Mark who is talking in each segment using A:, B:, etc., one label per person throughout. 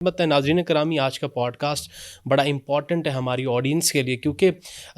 A: बता नाज़रीन करामी, आज का पॉडकास्ट बड़ा इम्पॉर्टेंट है हमारी ऑडियंस के लिए, क्योंकि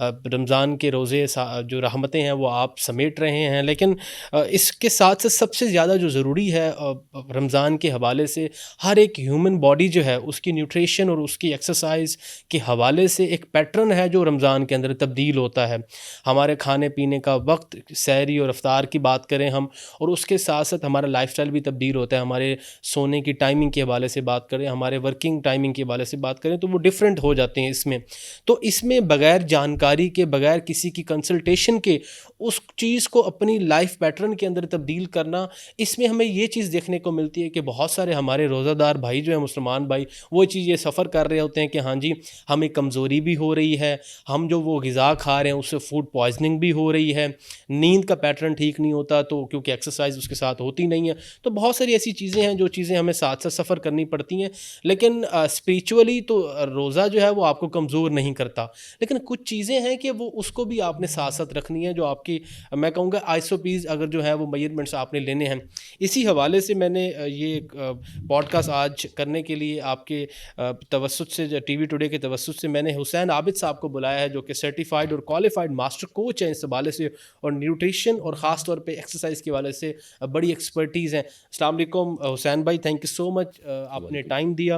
A: रमज़ान के रोज़े जो रहमतें हैं वो आप समेट रहे हैं, लेकिन इसके साथ साथ सबसे ज़्यादा जो ज़रूरी है रमज़ान के हवाले से हर एक ह्यूमन बॉडी जो है उसकी न्यूट्रिशन और उसकी एक्सरसाइज के हवाले से एक पैटर्न है जो रमज़ान के अंदर तब्दील होता है। हमारे खाने पीने का वक्त, सहरी और इफ्तार की बात करें हम, और उसके साथ साथ हमारा लाइफस्टाइल भी तब्दील होता है। हमारे सोने की टाइमिंग के हवाले से बात करें, हमारे वर्किंग टाइमिंग के हवाले से बात करें, तो वो डिफरेंट हो जाते हैं इसमें। तो इसमें बगैर जानकारी के, बगैर किसी की कंसल्टेशन के उस चीज़ को अपनी लाइफ पैटर्न के अंदर तब्दील करना, इसमें हमें ये चीज़ देखने को मिलती है कि बहुत सारे हमारे रोज़ादार भाई जो हैं, मुसलमान भाई, वो चीज़ ये सफ़र कर रहे होते हैं कि हाँ जी, हमें कमज़ोरी भी हो रही है, हम जो वो ग़िज़ा खा रहे हैं उससे फूड पॉइजनिंग भी हो रही है, नींद का पैटर्न ठीक नहीं होता, तो क्योंकि एक्सरसाइज उसके साथ होती नहीं है। तो बहुत सारी ऐसी चीज़ें हैं जो चीज़ें हमें साथ साथ सफ़र करनी पड़ती हैं। लेकिन स्पिरिचुअली तो रोज़ा जो है वो आपको कमज़ोर नहीं करता, लेकिन कुछ चीज़ें हैं कि वो उसको भी आपने साथ साथ रखनी है, जो आपकी मैं कहूँगा आइसोपीज़ अगर जो है वो मेजरमेंट्स आपने लेने हैं। इसी हवाले से मैंने ये पॉडकास्ट आज करने के लिए आपके तवस्सुत से, टीवी टुडे के तवस्सुत से, मैंने हुसैन आबिद साहब को बुलाया है, जो कि सर्टिफाइड और क्वालिफाइड मास्टर कोच हैं इस हवाले से, और न्यूट्रिशन और ख़ास तौर पे एक्सरसाइज के हवाले से बड़ी एक्सपर्टीज़ हैं। अस्सलाम वालेकुम हुसैन भाई, थैंक यू सो मच, आपने टाइम दिया।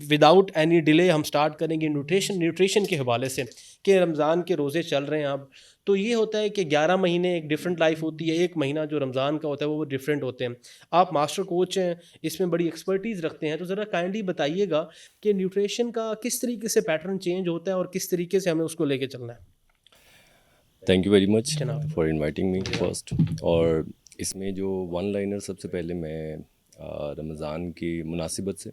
A: विदाउट एनी डिले हम स्टार्ट करेंगे न्यूट्रिशन के हवाले से, कि रमज़ान के रोज़े चल रहे हैं अब। तो ये होता है कि 11 महीने एक डिफरेंट लाइफ होती है, एक महीना जो रमज़ान का होता है वो डिफरेंट होते हैं। आप मास्टर कोच हैं, इसमें बड़ी एक्सपर्टीज़ रखते हैं, तो ज़रा काइंडली बताइएगा कि न्यूट्रिशन का किस तरीके से पैटर्न चेंज होता है और किस तरीके से हमें उसको लेके चलना है।
B: थैंक यू वेरी मच
A: जनाब।
B: For inviting me first. और इसमें जो वन लाइनर सबसे पहले मैं रमज़ान की मुनासिबत से,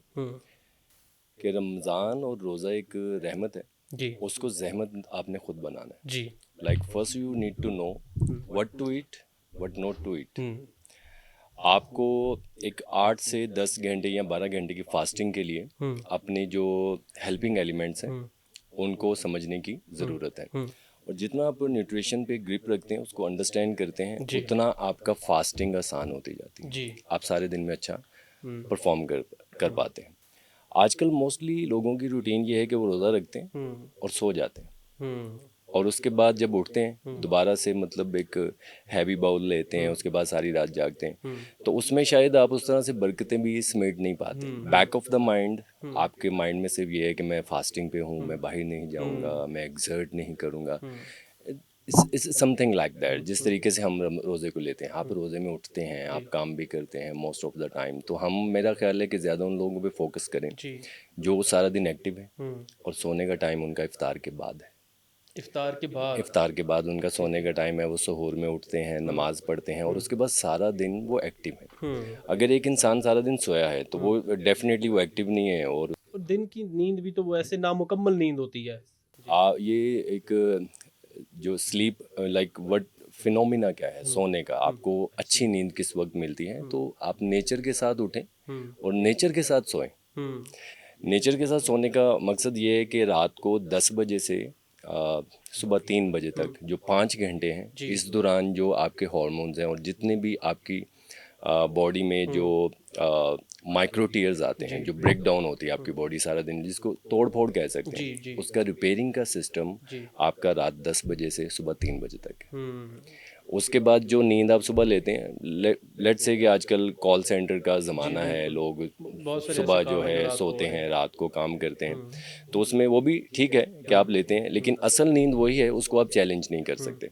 B: कि रमज़ान और रोज़ा एक रहमत है
A: जी
B: उसको जहमत आपने ख़ुद बनाना है।
A: जी।
B: Like first you need to know what to eat, what not to eat. आपको एक 8 से 10 घंटे या 12 घंटे की फास्टिंग के लिए अपने जो हेल्पिंग एलिमेंट्स हैं उनको समझने की ज़रूरत है। और जितना आप न्यूट्रिशन पे ग्रिप रखते हैं, उसको अंडरस्टैंड करते हैं, उतना आपका फास्टिंग आसान होती जाती है
A: जी।
B: आप सारे दिन में अच्छा परफॉर्म कर पाते हैं। आजकल मोस्टली लोगों की रूटीन ये है कि वो रोज़ा रखते हैं और सो जाते हैं, और उसके बाद जब उठते हैं दोबारा से मतलब एक हैवी बाउल लेते हैं, उसके बाद सारी रात जागते हैं। तो उसमें शायद आप उस तरह से बरकतें भी समेट नहीं पाते। बैक ऑफ द माइंड आपके माइंड में सिर्फ ये है कि मैं फास्टिंग पे हूँ, मैं बाहर नहीं जाऊँगा, मैं एक्सर्ट नहीं करूँगा, इट्स समथिंग लाइक दैट। जिस तरीके से हम रोज़े को लेते हैं, आप रोज़े में उठते हैं, आप काम भी करते हैं मोस्ट ऑफ द टाइम, तो हम, मेरा ख्याल है कि ज़्यादा उन लोगों पे फोकस करें जो सारा दिन एक्टिव है, और सोने का टाइम उनका इफ्तार के बाद है। इफ्तार के बाद उनका सोने का टाइम है, वो सहूर में उठते हैं, नमाज़ पढ़ते हैं, और उसके बाद सारा दिन वो एक्टिव है। अगर एक इंसान सारा दिन सोया है तो वो डेफिनेटली वो एक्टिव नहीं है। और
A: दिन की नींद भी तो वो ऐसे नामुकम्मल नींद होती है।
B: ये एक जो स्लीप लाइक व्हाट फिनोमिना क्या है सोने का, आपको अच्छी नींद किस वक्त मिलती है, तो आप नेचर के साथ उठें और नेचर के साथ सोएं। नेचर के साथ सोने का मकसद ये है कि रात को 10 बजे से सुबह 3 बजे तक जो 5 घंटे हैं, इस दौरान जो आपके हार्मोन्स हैं और जितने भी आपकी बॉडी में जो माइक्रो टीयर्स आते हैं, जो ब्रेक डाउन होती है आपकी बॉडी सारा दिन, जिसको तोड़ फोड़ कह सकते हैं, उसका रिपेयरिंग का सिस्टम आपका रात 10 बजे से सुबह 3 बजे तक है। उसके बाद जो नींद आप सुबह लेते हैं, लेट्स से कि आजकल कॉल सेंटर का ज़माना है, लोग सुबह जो है सोते हैं, रात को काम करते हैं, तो उसमें वो भी ठीक है कि आप लेते हैं, लेकिन असल नींद वही है, उसको आप चैलेंज नहीं कर सकते।